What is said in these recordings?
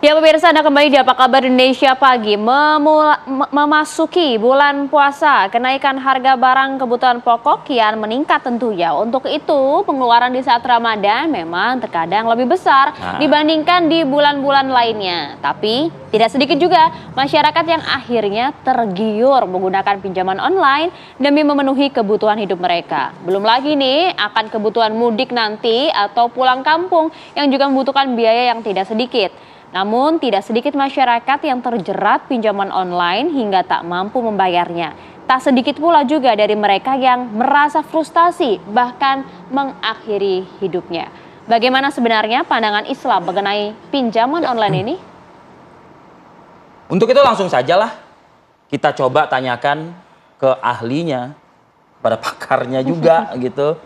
Ya pemirsa, Anda kembali di Apa Kabar Indonesia Pagi. Memasuki bulan puasa, kenaikan harga barang kebutuhan pokok kian meningkat tentunya. Untuk itu, pengeluaran di saat Ramadan memang terkadang lebih besar dibandingkan di bulan-bulan lainnya. Tapi tidak sedikit juga masyarakat yang akhirnya tergiur menggunakan pinjaman online demi memenuhi kebutuhan hidup mereka. Belum lagi nih akan kebutuhan mudik nanti atau pulang kampung yang juga membutuhkan biaya yang tidak sedikit. Namun tidak sedikit masyarakat yang terjerat pinjaman online hingga tak mampu membayarnya. Tak sedikit pula juga dari mereka yang merasa frustasi bahkan mengakhiri hidupnya. Bagaimana sebenarnya pandangan Islam mengenai pinjaman online ini? Untuk itu langsung sajalah kita coba tanyakan ke ahlinya, pada pakarnya juga gitu.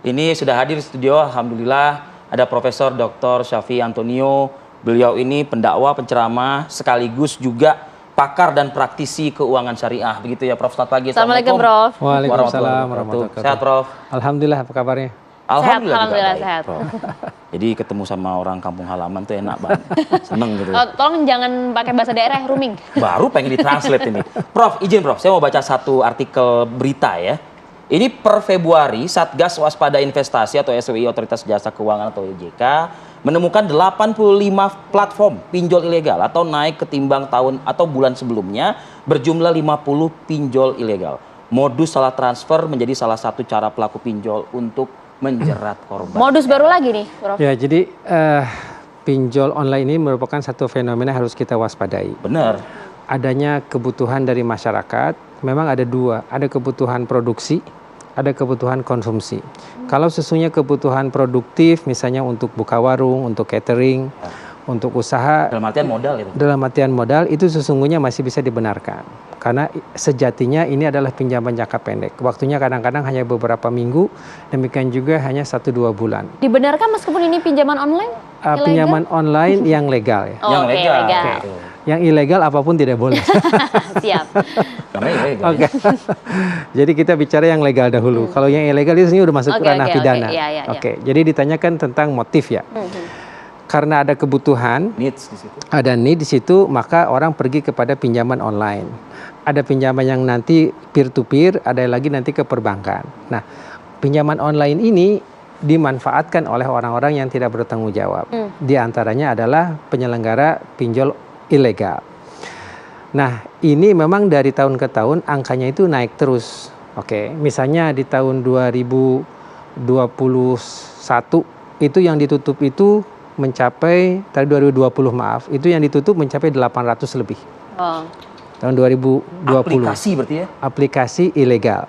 Ini sudah hadir di studio, alhamdulillah ada Profesor Dr. Syafi'i Antonio. Beliau ini pendakwah, penceramah, sekaligus juga pakar dan praktisi keuangan syariah. Begitu ya Prof. Selamat pagi. Assalamualaikum Prof. Waalaikumsalam warahmatullahi wabarakatuh. Sehat Prof? Alhamdulillah, apa kabarnya? Alhamdulillah sehat. Prof. Jadi ketemu sama orang kampung halaman tuh enak banget. Seneng gitu. Tolong jangan pakai bahasa daerah, rooming. Baru pengen ditranslate ini. Prof, izin Prof, saya mau baca satu artikel berita ya. Ini per Februari, Satgas Waspada Investasi atau SWI, Otoritas Jasa Keuangan atau OJK, menemukan 85 platform pinjol ilegal atau naik ketimbang tahun atau bulan sebelumnya berjumlah 50 pinjol ilegal. Modus salah transfer menjadi salah satu cara pelaku pinjol untuk menjerat korban. Modus baru lagi nih, Prof. Ya, jadi pinjol online ini merupakan satu fenomena yang harus kita waspadai. Benar. Adanya kebutuhan dari masyarakat, memang ada dua, ada kebutuhan produksi, ada kebutuhan konsumsi. Kalau sesungguhnya kebutuhan produktif, misalnya untuk buka warung, untuk catering, untuk usaha. Dalam artian modal itu. Dalam artian modal itu sesungguhnya masih bisa dibenarkan. Karena sejatinya ini adalah pinjaman jangka pendek. Waktunya kadang-kadang hanya beberapa minggu, demikian juga hanya 1-2 bulan. Dibenarkan meskipun ini pinjaman online? Pinjaman online yang legal ya. Oh, yang legal. legal. Yang ilegal apapun tidak boleh. Siap. Oke. Jadi kita bicara yang legal dahulu. Kalau yang ilegal itu udah masuk ranah pidana. Oke. Jadi ditanyakan tentang motif ya. Karena ada kebutuhan, needs di situ. Ada need di situ, maka orang pergi kepada pinjaman online. Ada pinjaman yang nanti peer to peer, ada lagi nanti ke perbankan. Nah, pinjaman online ini dimanfaatkan oleh orang-orang yang tidak bertanggung jawab. Di antaranya adalah penyelenggara pinjol ilegal. Nah, ini memang dari tahun ke tahun angkanya itu naik terus. Oke, misalnya di tahun 2021 itu yang ditutup itu mencapai, tadi 2020 maaf, itu yang ditutup mencapai 800 lebih. Tahun 2020. Aplikasi berarti ya? Aplikasi ilegal.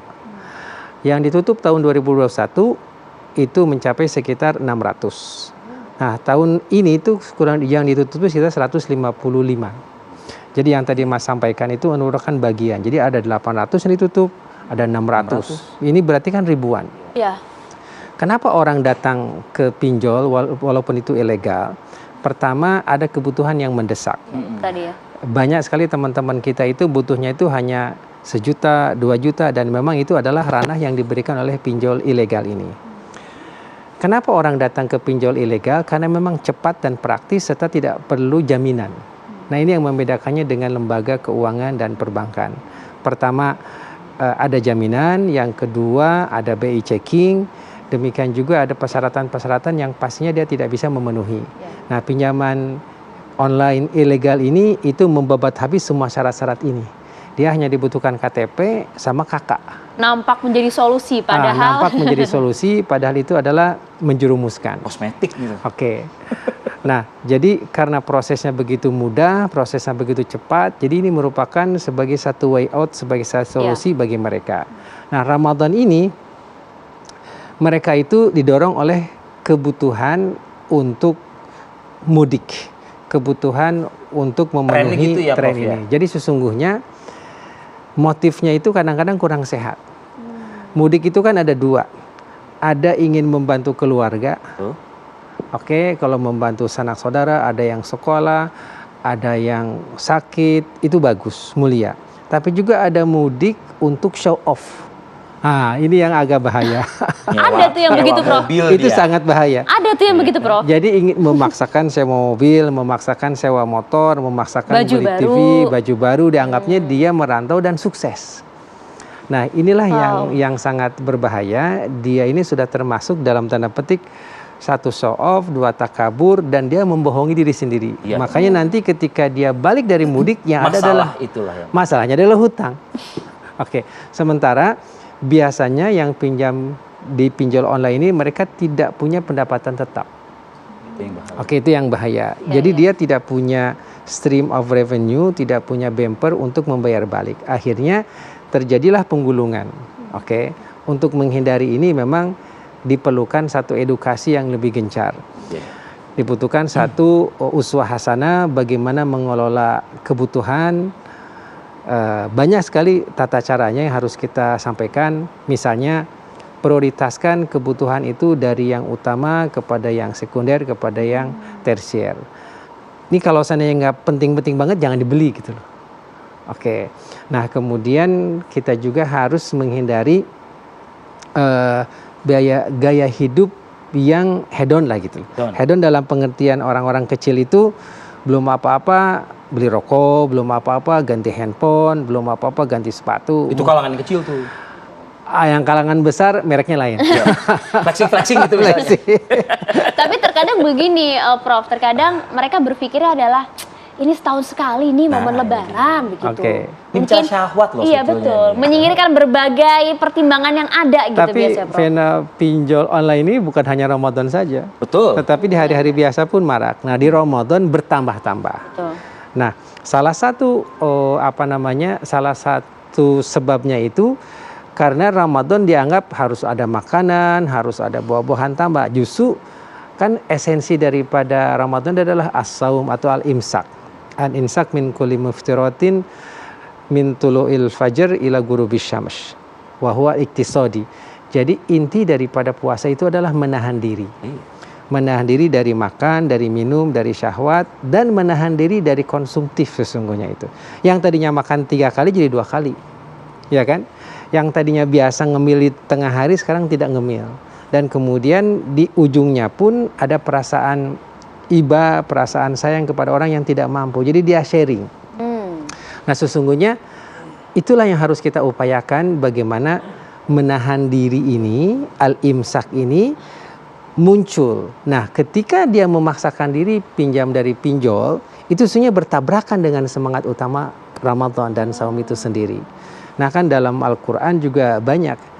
Yang ditutup tahun 2021 itu mencapai sekitar 600. Nah, tahun ini itu kurang yang ditutup sekitar 155. Jadi yang tadi Mas sampaikan itu merupakan bagian. Jadi ada 800 yang ditutup, ada 600. Ini berarti kan ribuan. Iya. Kenapa orang datang ke pinjol walaupun itu ilegal? Pertama, ada kebutuhan yang mendesak. Tadi ya. Banyak sekali teman-teman kita itu butuhnya itu hanya 1 juta, 2 juta, dan memang itu adalah ranah yang diberikan oleh pinjol ilegal ini. Kenapa orang datang ke pinjol ilegal? Karena memang cepat dan praktis serta tidak perlu jaminan. Nah, ini yang membedakannya dengan lembaga keuangan dan perbankan. Pertama, ada jaminan. Yang kedua, ada BI checking. Demikian juga ada persyaratan-persyaratan yang pastinya dia tidak bisa memenuhi. Nah, pinjaman online ilegal ini itu membabat habis semua syarat-syarat ini. Dia hanya dibutuhkan KTP sama kakak. Nampak menjadi solusi padahal. Nampak menjadi solusi padahal itu adalah menjerumuskan. Kosmetik gitu. Oke. Nah, jadi karena prosesnya begitu mudah, prosesnya begitu cepat, jadi ini merupakan sebagai satu way out, sebagai satu solusi bagi mereka. Nah, Ramadan ini mereka itu didorong oleh kebutuhan untuk mudik, kebutuhan untuk memenuhi gitu ya, tren Prof, ini. ya? Jadi sesungguhnya motifnya itu kadang-kadang kurang sehat. Mudik itu kan ada dua. Ada ingin membantu keluarga. Oke, kalau membantu sanak saudara, ada yang sekolah, ada yang sakit, itu bagus, mulia. Tapi juga ada mudik untuk show off. Ini yang agak bahaya. Ada tuh yang begitu, Prof. Itu sangat bahaya. Ada tuh yang begitu, Prof. Jadi ingin memaksakan sewa mobil, memaksakan sewa motor, memaksakan Baju beli baru. TV, baju baru, dianggapnya dia merantau dan sukses. Nah, inilah yang sangat berbahaya. Dia ini sudah termasuk dalam tanda petik satu show off, dua takabur, dan dia membohongi diri sendiri. Iya. Makanya nanti ketika dia balik dari mudik, yang ada adalah masalahnya adalah hutang. Oke, sementara biasanya yang pinjam di pinjol online ini mereka tidak punya pendapatan tetap. Oke, itu yang bahaya. Jadi dia tidak punya stream of revenue, tidak punya bumper untuk membayar balik. Akhirnya terjadilah penggulungan. Oke, untuk menghindari ini memang diperlukan satu edukasi yang lebih gencar. Dibutuhkan satu uswah hasanah bagaimana mengelola kebutuhan. Banyak sekali tata caranya yang harus kita sampaikan. Misalnya prioritaskan kebutuhan itu dari yang utama kepada yang sekunder kepada yang tersier. Ini kalau seandainya nggak penting-penting banget jangan dibeli gitu loh. Oke. Nah kemudian kita juga harus menghindari gaya hidup yang hedon lah gitu. Hedon dalam pengertian orang-orang kecil itu belum apa-apa beli rokok, belum apa-apa ganti handphone, belum apa-apa ganti sepatu. Itu kalangan kecil tuh. Yang kalangan besar mereknya lain. Flexing gitu misalnya. Tapi terkadang begini, Prof. Terkadang mereka berpikirnya adalah ini setahun sekali nih momen Lebaran begitu. Mungkin syahwat loh. Iya betul. Menyingkirkan berbagai pertimbangan yang ada gitu. Tapi biasa, Prof. fenomena pinjol online ini bukan hanya Ramadan saja. Betul. Tetapi di hari-hari biasa pun marak. Nah di Ramadan bertambah-tambah. Betul. Nah salah satu salah satu sebabnya itu karena Ramadan dianggap harus ada makanan, harus ada buah-buahan tambah. Justru kan esensi daripada Ramadan adalah as-saum atau al-imsak. Al-imsak min kulli muftiratin min tulu'il fajr ila ghurubis syams. Wa huwa iktisadi. Jadi inti daripada puasa itu adalah menahan diri. Menahan diri dari makan, dari minum, dari syahwat, dan menahan diri dari konsumtif sesungguhnya itu. Yang tadinya makan 3 kali jadi 2 kali. Ya kan? Yang tadinya biasa ngemil di tengah hari sekarang tidak ngemil. Dan kemudian di ujungnya pun ada perasaan iba, perasaan sayang kepada orang yang tidak mampu. Jadi dia sharing. Nah sesungguhnya itulah yang harus kita upayakan bagaimana menahan diri ini, al-imsak ini muncul. Nah ketika dia memaksakan diri pinjam dari pinjol, itu sebenarnya bertabrakan dengan semangat utama Ramadan dan saum itu sendiri. Nah kan dalam Al-Quran juga banyak.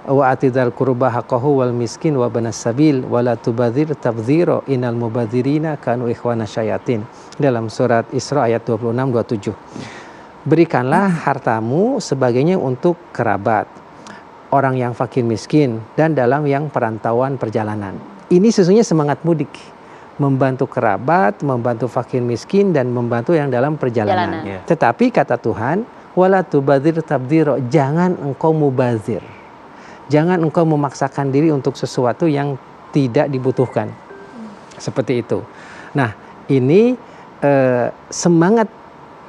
Wa atidal qurba haqqahu wal miskin wa banas sabil wa la tubadzir tabdzira innal mubadzirina kanu ikhwana syayatin. Dalam surat Isra ayat 26-27. Berikanlah hartamu sebagainya untuk kerabat, orang yang fakir miskin, dan dalam yang perantauan perjalanan. Ini sesungguhnya semangat mudik. Membantu kerabat, membantu fakir miskin, dan membantu yang dalam perjalanan. Tetapi kata Tuhan, wala tubadzir tabdzira, jangan engkau mubazir. Jangan engkau memaksakan diri untuk sesuatu yang tidak dibutuhkan. Seperti itu. Nah, ini semangat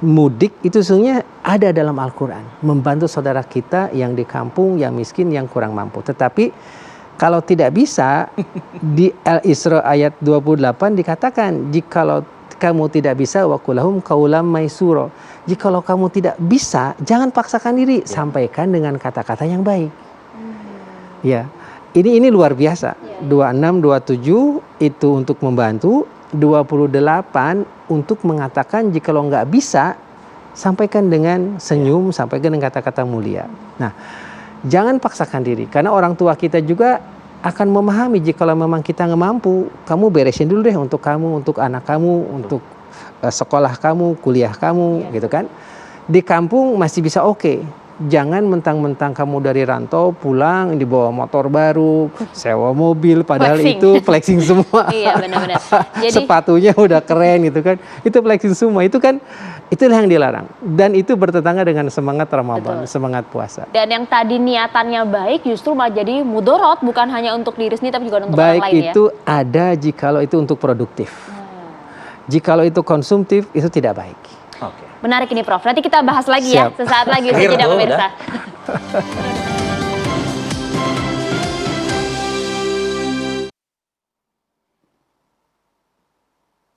mudik itu sebenarnya ada dalam Al-Quran. Membantu saudara kita yang di kampung, yang miskin, yang kurang mampu. Tetapi kalau tidak bisa, di Al-Isra ayat 28 dikatakan, jikalau kamu tidak bisa, wakulahum kaulam maisuro. Jikalau kamu tidak bisa, jangan paksakan diri. Sampaikan dengan kata-kata yang baik. Ya, ini luar biasa. 26, 27 itu untuk membantu, 28 untuk mengatakan jikalau nggak bisa, sampaikan dengan senyum, sampaikan dengan kata-kata mulia. Nah, jangan paksakan diri, karena orang tua kita juga akan memahami jikalau memang kita nggak mampu, kamu beresin dulu deh untuk kamu, untuk anak kamu, untuk sekolah kamu, kuliah kamu, gitu kan. Di kampung masih bisa oke. Jangan mentang-mentang kamu dari rantau pulang dibawa motor baru, sewa mobil, padahal itu flexing semua. Iya benar-benar. Jadi sepatunya udah keren gitu kan. Itu flexing semua. Itu kan itulah yang dilarang. Dan itu bertetangga dengan semangat Ramadan, semangat puasa. Dan yang tadi niatannya baik justru malah jadi mudorot, bukan hanya untuk diri sendiri tapi juga untuk orang lain ya. Baik itu ada jikalau itu untuk produktif. Jikalau itu konsumtif itu tidak baik. Menarik ini Prof. Nanti kita bahas lagi ya sesaat lagi. Kita tidak pemirsa.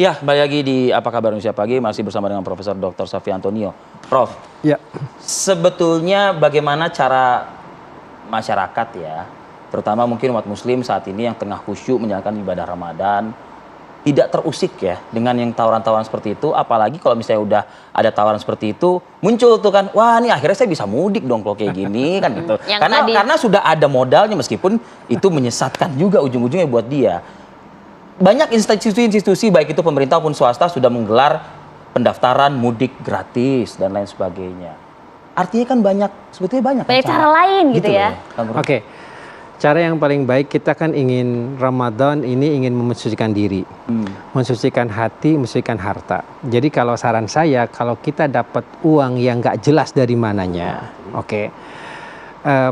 Ya, kembali lagi di Apa Kabar Indonesia Pagi, masih bersama dengan Profesor Dr. Safi Antonio. Prof, Ya. sebetulnya bagaimana cara masyarakat ya, terutama mungkin umat muslim saat ini yang tengah khusyuk menjalankan ibadah Ramadan, tidak terusik ya dengan yang tawaran-tawaran seperti itu, apalagi kalau misalnya udah ada tawaran seperti itu, muncul tuh kan, wah ini akhirnya saya bisa mudik dong kalau kayak gini kan gitu. Karena sudah ada modalnya, meskipun itu menyesatkan juga ujung-ujungnya buat dia. Banyak institusi-institusi baik itu pemerintah maupun swasta sudah menggelar pendaftaran mudik gratis dan lain sebagainya. Artinya kan sebetulnya banyak cara lain gitu ya. Oke. Cara yang paling baik, kita kan ingin Ramadan ini ingin mensucikan diri. Mensucikan hati, mensucikan harta. Jadi kalau saran saya, kalau kita dapat uang yang nggak jelas dari mananya, oke.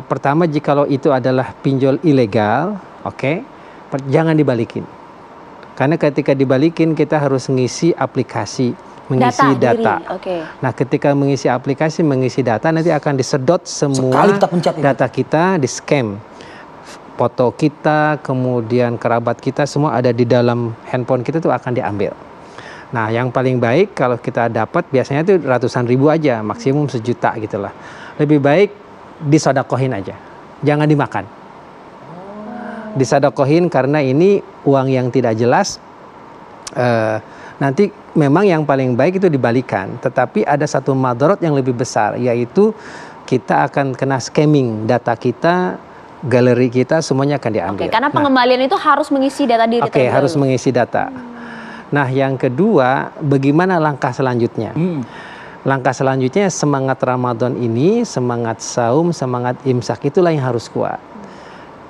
Pertama, jikalau itu adalah pinjol ilegal, oke, jangan dibalikin. Karena ketika dibalikin kita harus mengisi aplikasi, mengisi data. Nah, ketika mengisi aplikasi, mengisi data, nanti akan disedot semua data kita, di scam. Foto kita, kemudian kerabat kita, semua ada di dalam handphone kita tuh akan diambil. Nah, yang paling baik kalau kita dapat biasanya itu ratusan ribu aja, maksimum 1 juta gitulah. Lebih baik disodakohin aja, jangan dimakan. Disodakohin karena ini uang yang tidak jelas. Nanti memang yang paling baik itu dibalikan, tetapi ada satu madorot yang lebih besar, yaitu kita akan kena scamming, data kita, galeri kita semuanya akan diambil. Karena pengembalian itu harus mengisi data diri terlebih dahulu. Harus mengisi data. Nah, yang kedua, bagaimana langkah selanjutnya? Langkah selanjutnya, semangat Ramadan ini, semangat saum, semangat imsak, itulah yang harus kuat.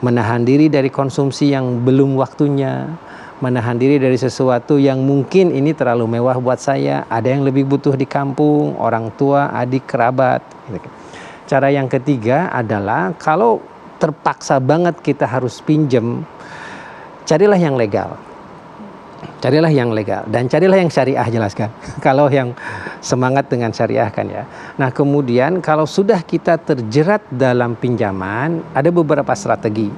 Menahan diri dari konsumsi yang belum waktunya, menahan diri dari sesuatu yang mungkin ini terlalu mewah buat saya, ada yang lebih butuh di kampung, orang tua, adik, kerabat. Cara yang ketiga adalah kalau terpaksa banget kita harus pinjam, carilah yang legal. Carilah yang legal dan carilah yang syariah, jelaskan. Kalau yang semangat dengan syariah kan ya. Nah, kemudian kalau sudah kita terjerat dalam pinjaman, ada beberapa strategi.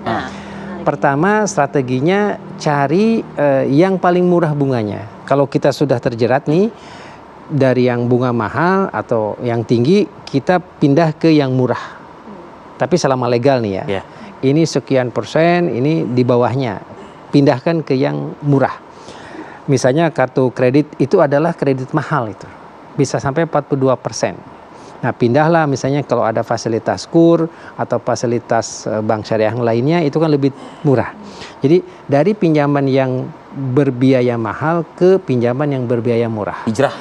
Pertama, strateginya cari yang paling murah bunganya. Kalau kita sudah terjerat nih dari yang bunga mahal atau yang tinggi, kita pindah ke yang murah. Tapi selama legal nih ya. Ini sekian persen, ini di bawahnya. Pindahkan ke yang murah. Misalnya kartu kredit itu adalah kredit mahal itu. Bisa sampai 42%. Nah, pindahlah misalnya kalau ada fasilitas KUR atau fasilitas bank syariah lainnya, itu kan lebih murah. Jadi dari pinjaman yang berbiaya mahal ke pinjaman yang berbiaya murah. Hijrah.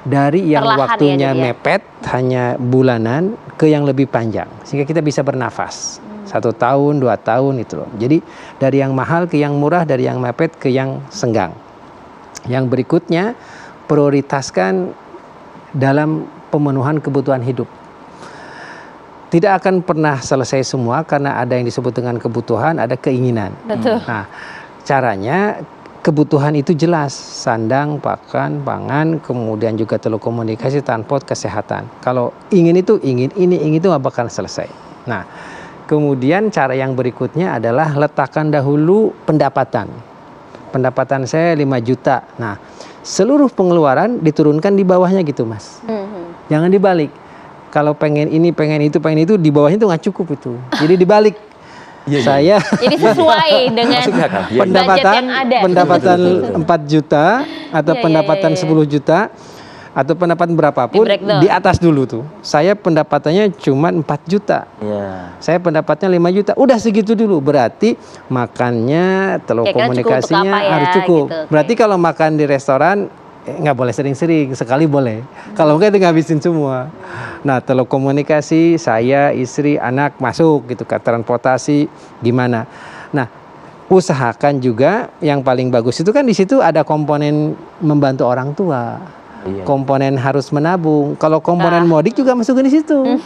Dari yang Perlahan waktunya ya, mepet, hanya bulanan, ke yang lebih panjang. Sehingga kita bisa bernafas. 1 tahun, 2 tahun itu loh. Jadi dari yang mahal ke yang murah, dari yang mepet ke yang senggang. Yang berikutnya, prioritaskan dalam pemenuhan kebutuhan hidup. Tidak akan pernah selesai semua karena ada yang disebut dengan kebutuhan, ada keinginan. Betul. Nah, caranya kebutuhan itu jelas, sandang, pakan, pangan, kemudian juga telekomunikasi, transport, kesehatan. Kalau ingin itu, ingin ini, ingin itu nggak bakal selesai. Nah, kemudian cara yang berikutnya adalah letakkan dahulu pendapatan. Pendapatan saya 5 juta. Nah, seluruh pengeluaran diturunkan di bawahnya gitu, Mas. Jangan dibalik. Kalau pengen ini, pengen itu, di bawahnya itu nggak cukup itu. Jadi dibalik. Saya jadi sesuai dengan budget yang ada. Pendapatan 4 juta atau pendapatan 10 juta atau pendapatan berapapun di atas dulu tuh. Saya pendapatannya cuma 4 juta. Saya pendapatnya 5 juta. Udah segitu dulu. Berarti makannya, telekomunikasinya harus cukup. Gitu, berarti kalau makan di restoran nggak boleh sering-sering, sekali boleh. Kalau enggak itu ngabisin semua. Nah, telekomunikasi, saya, istri, anak masuk gitu, ke transportasi gimana. Nah, usahakan juga yang paling bagus itu kan di situ ada komponen membantu orang tua. Komponen harus menabung. Kalau komponen mudik juga masuk di situ.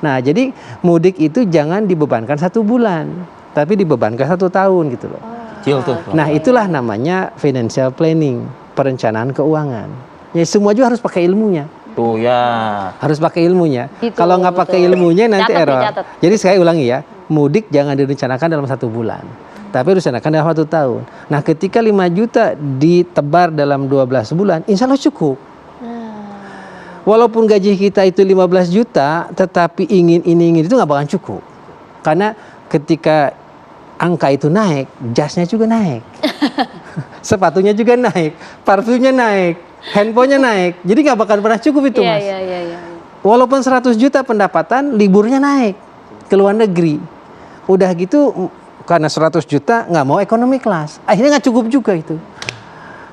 Nah, jadi mudik itu jangan dibebankan 1 bulan, tapi dibebankan 1 tahun gitu loh. Nah, itulah namanya financial planning, perencanaan keuangan. Ya semua juga harus pakai ilmunya. Tuh ya. Harus pakai ilmunya. Kalau nggak pakai ilmunya nanti error. Jadi saya ulangi ya, mudik jangan direncanakan dalam 1 bulan. Tapi harus dilaksanakan dalam 1 tahun. Nah, ketika 5 juta ditebar dalam 12 bulan, insya Allah cukup. Walaupun gaji kita itu 15 juta, tetapi ingin itu nggak bakalan cukup. Karena ketika angka itu naik, jasnya juga naik. Sepatunya juga naik, parfumnya naik, handphonenya naik. Jadi nggak bakal pernah cukup itu, Mas. Iya. Walaupun 100 juta pendapatan, liburnya naik ke luar negeri. Udah gitu, karena 100 juta nggak mau ekonomi kelas. Akhirnya nggak cukup juga itu.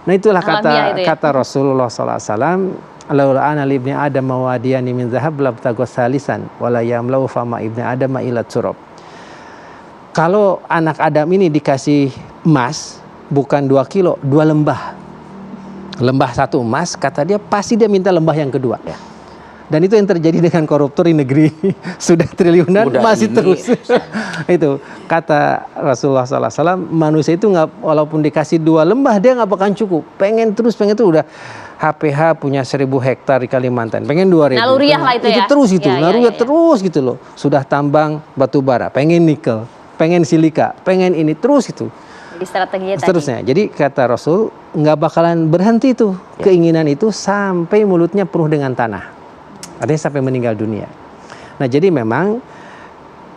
Nah, itulah Alamiah itu ya. kata Rasulullah SAW. Laula ana li ibni adam mawadiyani min zahab labtagos salisan wala yamlau fama ibni adam ila turab. Kalau anak Adam ini dikasih emas bukan 2 kilo, 2 lembah. Lembah 1 emas, kata dia pasti dia minta lembah yang kedua. Ya. Dan itu yang terjadi dengan koruptor di negeri. Sudah triliunan Udah masih ini. terus. Itu kata Rasulullah SAW, manusia itu nggak, walaupun dikasih 2 lembah dia nggak bakalan cukup. Pengen terus udah HPH punya 1000 hektar di Kalimantan, pengen 2000. Naluriah lah itu ya. Terus gitu, Ya, naluriah ya. terus gitu loh. Sudah tambang batu bara, pengen nikel, pengen silika, pengen ini terus gitu. Jadi strateginya tadi. Seterusnya. Jadi kata Rasul nggak bakalan berhenti tuh keinginan itu sampai mulutnya penuh dengan tanah. Artinya sampai meninggal dunia. Nah, jadi memang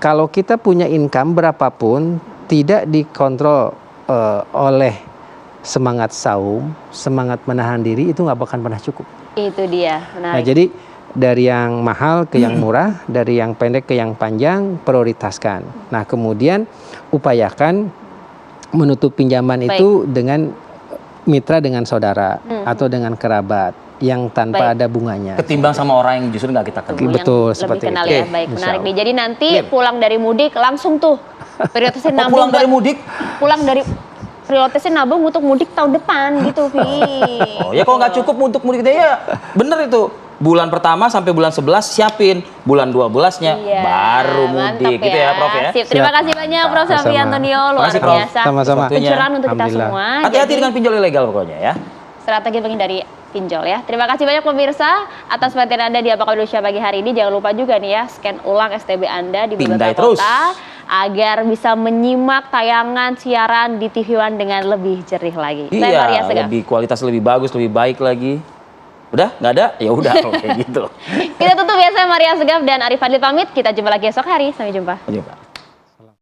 kalau kita punya income berapapun tidak dikontrol oleh semangat saum, semangat menahan diri, itu nggak bakal pernah cukup. Itu dia, Nah, menarik. jadi dari yang mahal ke yang murah, dari yang pendek ke yang panjang, prioritaskan. Nah, kemudian upayakan menutup pinjaman itu dengan mitra dengan saudara atau dengan kerabat yang tanpa ada bunganya. Ketimbang sama orang yang justru nggak kita kenal. Yang Betul, lebih seperti kenal itu. ya. Oke, Baik, insya menarik nih. Allah. Jadi nanti Clear. pulang dari mudik langsung tuh prioritasin Oh, nabung. pulang dari mudik? Pulang dari prioritasin nabung untuk mudik tahun depan gitu, Vi. Oh ya, kalau nggak cukup untuk mudik dia ya bener itu. Bulan pertama sampai bulan 11 siapin, bulan 12-nya Iya, baru mantap mudik gitu ya, Prof ya. Sip. Terima Siap. kasih banyak Prof Sama-sama. Safi Antonio, luar Makasih, Prof. biasa. Sama-sama. Pencerahan untuk kita Alhamdulillah. semua. Hati-hati Jadi, dengan pinjol ilegal pokoknya ya. strategi menghindari pinjol ya. Terima kasih banyak pemirsa atas perhatian Anda di Apa Kabar Indonesia pagi hari ini. Jangan lupa juga nih ya, scan ulang STB Anda di Pindai beberapa terus. kota agar bisa menyimak tayangan siaran di TV One dengan lebih jernih lagi. Saya Maria Iya, Segaf. lebih kualitas lebih bagus, lebih baik lagi. Udah? Nggak ada? Ya udah kalau kayak gitu. Kita tutup ya, saya Maria Segaf dan Arif Fadli pamit. Kita jumpa lagi esok hari. Sampai jumpa. Jumpa.